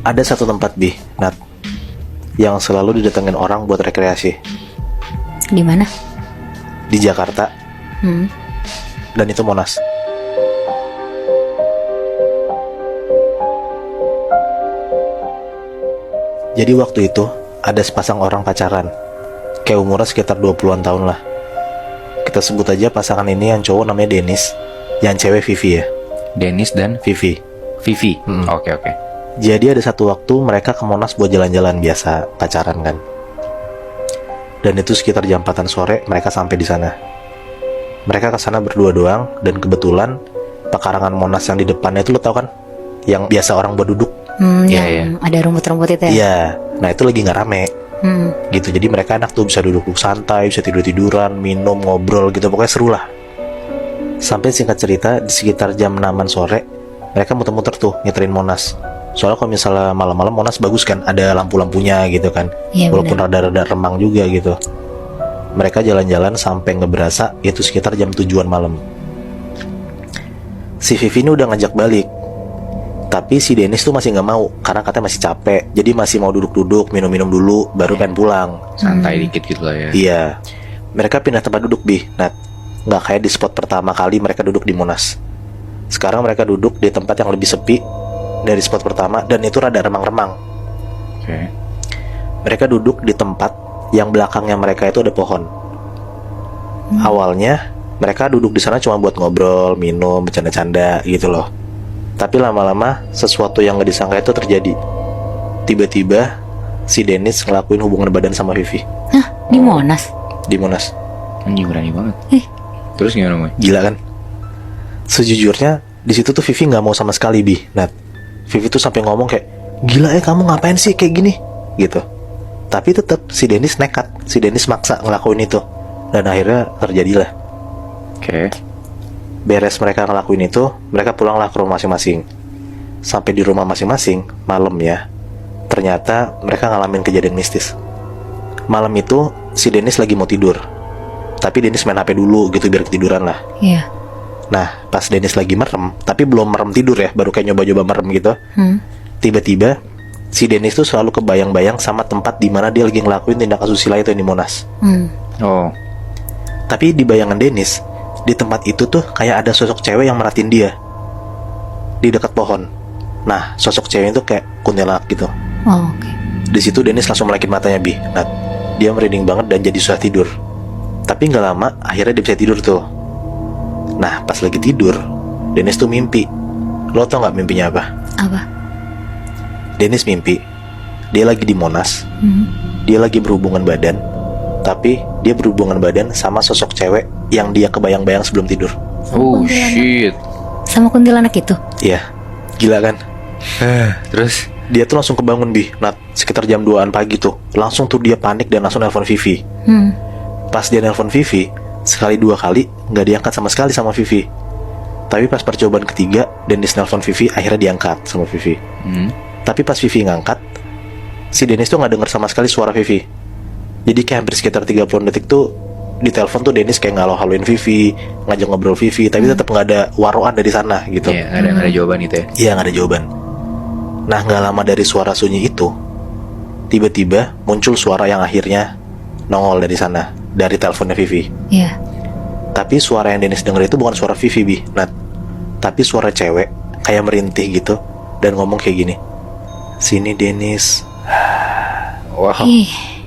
Ada satu tempat Nat, yang selalu didatengin orang buat rekreasi. Di mana? Di Jakarta. Dan itu Monas. Jadi waktu itu ada sepasang orang pacaran, kayak umurnya sekitar 20-an tahun lah. Kita sebut aja pasangan ini, yang cowok namanya Dennis, yang cewek Vivi ya. Dennis dan Vivi. Vivi. Oke. Jadi ada satu waktu mereka ke Monas buat jalan-jalan biasa pacaran kan. Dan itu sekitar jam 4-an sore mereka sampai di sana. Mereka ke sana berdua doang, dan kebetulan pekarangan Monas yang di depannya itu lo tau kan, yang biasa orang buat duduk. Yang ada rumput-rumput itu ya? Iya, nah itu lagi nggak rame. Gitu, jadi mereka enak tuh, bisa duduk santai, bisa tidur-tiduran, minum, ngobrol gitu, pokoknya seru lah. Sampai singkat cerita, di sekitar jam 6-an sore mereka muter-muter tuh nyeterin Monas. Soalnya kalau misalnya malam-malam Monas bagus kan, ada lampu-lampunya gitu kan, walaupun rada-rada remang juga gitu. Mereka jalan-jalan sampai nggak berasa itu sekitar jam 7-an malam. Si Vivi ini udah ngajak balik, tapi si Dennis tuh masih nggak mau, karena katanya masih capek. Jadi masih mau duduk-duduk, minum-minum dulu, baru pengen pulang. Santai dikit gitu lah ya. Iya. Mereka pindah tempat duduk Nat. Nggak kayak di spot pertama kali mereka duduk di Monas. Sekarang mereka duduk di tempat yang lebih sepi dari spot pertama, dan itu rada remang-remang. Oke. Mereka duduk di tempat yang belakangnya mereka itu ada pohon. Awalnya mereka duduk di sana cuma buat ngobrol, minum, bercanda-canda gitu loh. Tapi lama-lama sesuatu yang gak disangka itu terjadi. Tiba-tiba si Dennis ngelakuin hubungan badan sama Vivi. Hah? Di Monas? Di Monas. Anjing, berani banget. Terus gimana, Moy? Gila kan? Sejujurnya di situ tuh Vivi nggak mau sama sekali Nat. Vivi tuh sampai ngomong kayak, gila ya kamu ngapain sih kayak gini gitu. Tapi tetap si Dennis nekat. Si Dennis maksa ngelakuin itu, dan akhirnya terjadilah. Oke. Beres mereka ngelakuin itu, mereka pulanglah ke rumah masing-masing. Sampai di rumah masing-masing, malam ya, ternyata mereka ngalamin kejadian mistis. Malam itu, si Dennis lagi mau tidur, tapi Dennis main HP dulu gitu biar ketiduran lah. Iya. Nah, pas Dennis lagi merem, tapi belum merem tidur ya, baru kayak nyoba-nyoba merem gitu. Tiba-tiba, si Dennis tuh selalu kebayang-bayang sama tempat di mana dia lagi ngelakuin tindak asusila itu di Monas. Oh. Tapi di bayangan Dennis, di tempat itu tuh kayak ada sosok cewek yang merhatiin dia di dekat pohon. Nah, sosok cewek itu kayak kuntilanak gitu. Oh, oke. Di situ Dennis langsung melekin matanya Nat. Dia merinding banget dan jadi susah tidur. Tapi nggak lama, akhirnya dia bisa tidur tuh. Nah, pas lagi tidur, Dennis tuh mimpi. Lo tau nggak mimpinya apa? Apa? Dennis mimpi dia lagi di Monas. Dia lagi berhubungan badan, tapi dia berhubungan badan sama sosok cewek yang dia kebayang-bayang sebelum tidur. Oh shit. Sama kuntilanak itu? Iya, gila kan? Terus Dia tuh langsung kebangun Nat, sekitar jam 2-an pagi tuh. Langsung tuh dia panik dan langsung nelpon Vivi. Pas dia nelpon Vivi, sekali dua kali nggak diangkat sama sekali sama Vivi. Tapi pas percobaan ketiga, Dennis nelpon Vivi, akhirnya diangkat sama Vivi. Tapi pas Vivi ngangkat, si Dennis tuh nggak denger sama sekali suara Vivi. Jadi kayak hampir sekitar 30 detik tuh di telepon tuh Dennis kayak ngalau-haluin Vivi, ngajak ngobrol Vivi, tapi tetap nggak ada waroan dari sana gitu. Iya, nggak ada jawaban itu ya. Iya, nggak ada jawaban. Nah, nggak lama dari suara sunyi itu, tiba-tiba muncul suara yang akhirnya nongol dari sana, dari teleponnya Vivi. Iya. Tapi suara yang Dennis denger itu bukan suara Vivi Nat, tapi suara cewek kayak merintih gitu dan ngomong kayak gini, "Sini Dennis." Wow.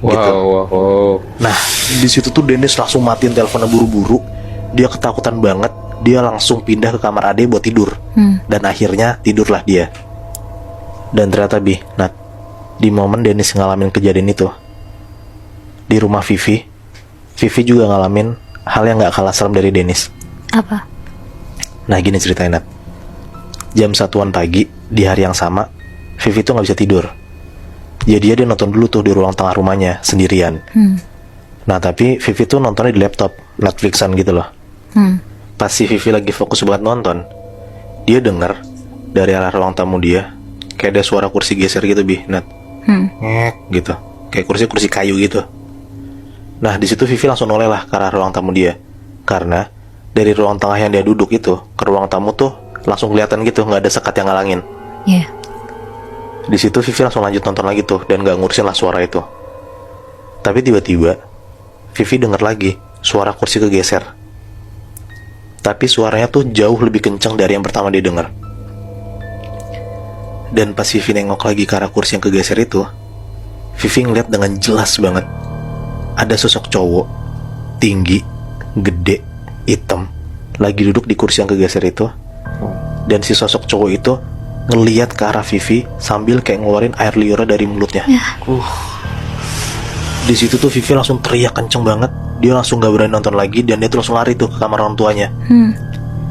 Gitu. Wow. Nah, di situ tuh Dennis langsung matiin teleponnya buru-buru. Dia ketakutan banget. Dia langsung pindah ke kamar ade buat tidur. Dan akhirnya tidurlah dia. Dan ternyata Nat, di momen Dennis ngalamin kejadian itu, di rumah Vivi juga ngalamin hal yang gak kalah serem dari Dennis. Apa? Nah, gini ceritanya Nat. Jam 1-an pagi, di hari yang sama, Vivi tuh gak bisa tidur. Jadi dia nonton dulu tuh di ruang tengah rumahnya sendirian. Nah, tapi Vivi tuh nontonnya di laptop, Netflixan gitu loh. Pas si Vivi lagi fokus banget nonton, dia denger dari arah ruang tamu dia kayak ada suara kursi geser gitu Nat. Ngek gitu, kayak kursi kayu gitu. Nah, di situ Vivi langsung noleh lah ke arah ruang tamu dia, karena dari ruang tengah yang dia duduk itu ke ruang tamu tuh langsung kelihatan gitu, nggak ada sekat yang ngalangin. Iya. Di situ Vivi langsung lanjut nonton lagi tuh dan gak ngurusin lah suara itu. Tapi tiba-tiba Vivi denger lagi suara kursi kegeser. Tapi suaranya tuh jauh lebih kencang dari yang pertama dia denger. Dan pas Vivi nengok lagi ke arah kursi yang kegeser itu, Vivi ngeliat dengan jelas banget ada sosok cowok tinggi, gede, hitam lagi duduk di kursi yang kegeser itu. Dan si sosok cowok itu ngeliat ke arah Vivi sambil kayak ngeluarin air liurnya dari mulutnya. Di situ tuh Vivi langsung teriak kenceng banget. Dia langsung gak berani nonton lagi dan dia tuh langsung lari tuh ke kamar orang tuanya.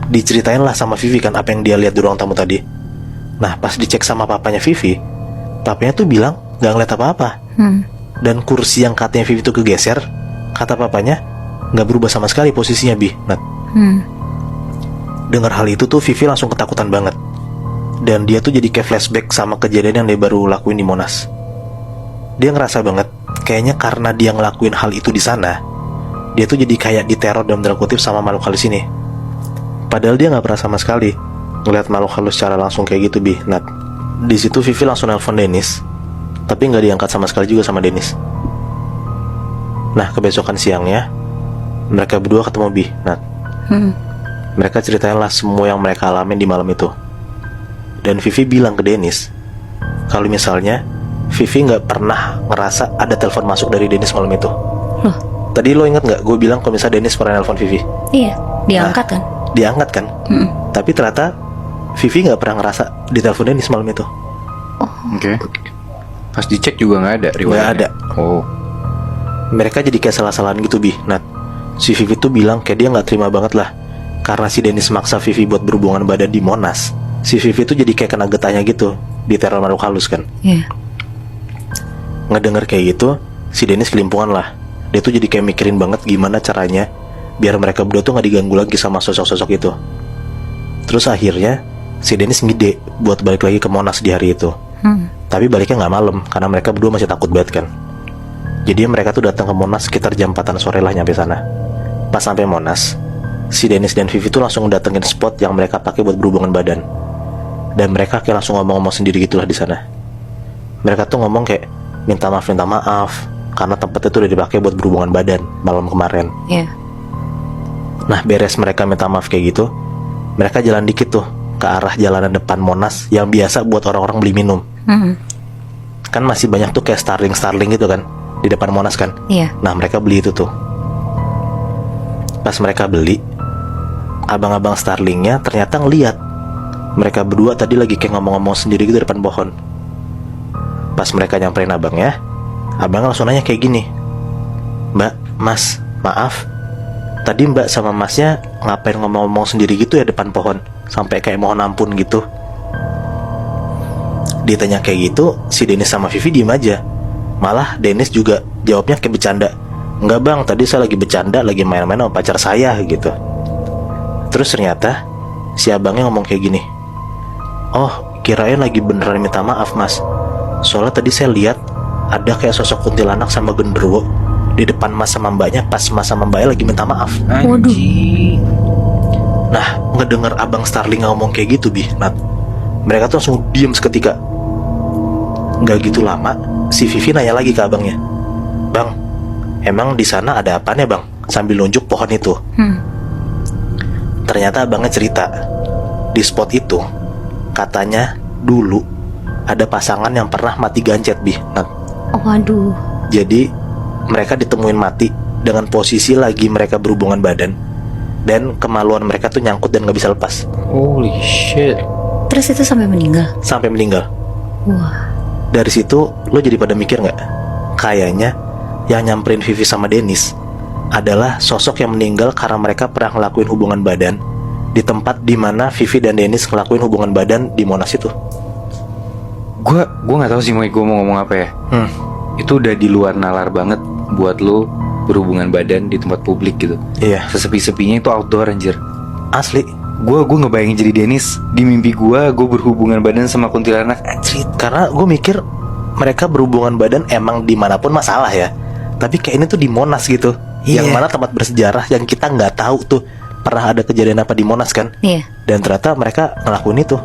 Diceritain lah sama Vivi kan apa yang dia lihat di ruang tamu tadi. Nah pas dicek sama papanya Vivi, papanya tuh bilang gak ngeliat apa-apa. Dan kursi yang katanya Vivi tuh kegeser, kata papanya gak berubah sama sekali posisinya, Bi. Nat. Dengar hal itu tuh Vivi langsung ketakutan banget. Dan dia tuh jadi kayak flashback sama kejadian yang dia baru lakuin di Monas. Dia ngerasa banget kayaknya karena dia ngelakuin hal itu di sana, dia tuh jadi kayak diteror dalam tanda kutip sama makhluk halus ini. Padahal dia nggak pernah sama sekali ngeliat makhluk halus secara langsung kayak gitu, Bi. Nat. Di situ Vivi langsung nelpon Dennis, tapi nggak diangkat sama sekali juga sama Dennis. Nah kebesokan siangnya mereka berdua ketemu, Bi. Nat. Mereka ceritain lah semua yang mereka alamin di malam itu. Dan Vivi bilang ke Dennis kalau misalnya Vivi nggak pernah ngerasa ada telepon masuk dari Dennis malam itu. Loh? Tadi lo inget nggak gue bilang kalau misalnya Dennis pernah nelpon Vivi? Iya, diangkat kan? Diangkat kan? Tapi ternyata Vivi nggak pernah ngerasa ditelepon Dennis malam itu. Oke. Pas dicek juga nggak ada riwayatnya. Nggak ada. Oh. Mereka jadi kayak salah-salahan gitu, Bi. Nat. Si Vivi tuh bilang kayak dia nggak terima banget lah karena si Dennis maksa Vivi buat berhubungan badan di Monas. Si Vivi tuh jadi kayak kena getahnya gitu, diteror makhluk halus kan. Iya. Ngedenger kayak gitu, si Dennis kelimpungan lah. Dia tuh jadi kayak mikirin banget gimana caranya biar mereka berdua tuh gak diganggu lagi sama sosok-sosok itu. Terus akhirnya si Dennis ngide buat balik lagi ke Monas di hari itu. Tapi baliknya gak malam karena mereka berdua masih takut banget kan. Jadi mereka tuh datang ke Monas sekitar jam 4-an sore lah nyampe sana. Pas sampai Monas, si Dennis dan Vivi tuh langsung datengin spot yang mereka pakai buat berhubungan badan. Dan mereka kayak langsung ngomong-ngomong sendiri gitulah di sana. Mereka tuh ngomong kayak minta maaf karena tempatnya tuh udah dipakai buat berhubungan badan malam kemarin. Iya. Nah beres mereka minta maaf kayak gitu, mereka jalan dikit tuh ke arah jalanan depan Monas yang biasa buat orang-orang beli minum. Kan masih banyak tuh kayak Starling gitu kan di depan Monas kan. Iya. Nah mereka beli itu tuh. Pas mereka beli, abang-abang Starlingnya ternyata ngeliat mereka berdua tadi lagi kayak ngomong-ngomong sendiri gitu di depan pohon. Pas mereka nyamperin abangnya, abang langsung nanya kayak gini, "Mbak, Mas, maaf, tadi Mbak sama Masnya ngapain ngomong-ngomong sendiri gitu ya depan pohon, sampai kayak mohon ampun gitu?" Ditanya kayak gitu, si Dennis sama Vivi diem aja. Malah Dennis juga jawabnya kayak bercanda, "Enggak bang, tadi saya lagi bercanda, lagi main-main sama pacar saya," gitu. Terus ternyata si abangnya ngomong kayak gini, "Oh, kirain lagi beneran minta maaf mas. Soalnya tadi saya lihat ada kayak sosok kuntilanak sama genderuwo di depan mas sama mbaknya pas mas sama mbaknya lagi minta maaf." Anjing. Nah, ngedenger abang Starling ngomong kayak gitu, Bi, Nat, mereka tuh langsung diem seketika. Nggak gitu lama, si Vivi nanya lagi ke abangnya, "Bang, emang di sana ada apanya bang?" Sambil nunjuk pohon itu. Ternyata abangnya cerita, di spot itu katanya dulu ada pasangan yang pernah mati gancet, Bi, Nat. Waduh. Jadi mereka ditemuin mati dengan posisi lagi mereka berhubungan badan, dan kemaluan mereka tuh nyangkut dan gak bisa lepas. Holy shit. Terus itu sampai meninggal? Sampai meninggal. Wah. Dari situ lo jadi pada mikir gak? Kayaknya yang nyamperin Vivi sama Dennis adalah sosok yang meninggal karena mereka pernah ngelakuin hubungan badan di tempat dimana Vivi dan Dennis ngelakuin hubungan badan di Monas itu. Gua nggak tahu sih gue mau ngomong apa ya. Itu udah di luar nalar banget buat lo berhubungan badan di tempat publik gitu. Iya. Sesepi-sepinya itu outdoor anjir. Asli. Gue ngebayangin jadi Dennis. Di mimpi gue berhubungan badan sama kuntilanak. Anjir. Karena gue mikir mereka berhubungan badan emang dimanapun masalah ya. Tapi kayak ini tuh di Monas gitu. Yang mana tempat bersejarah yang kita nggak tahu tuh pernah ada kejadian apa di Monas kan. Iya. Dan ternyata mereka ngelakuin itu.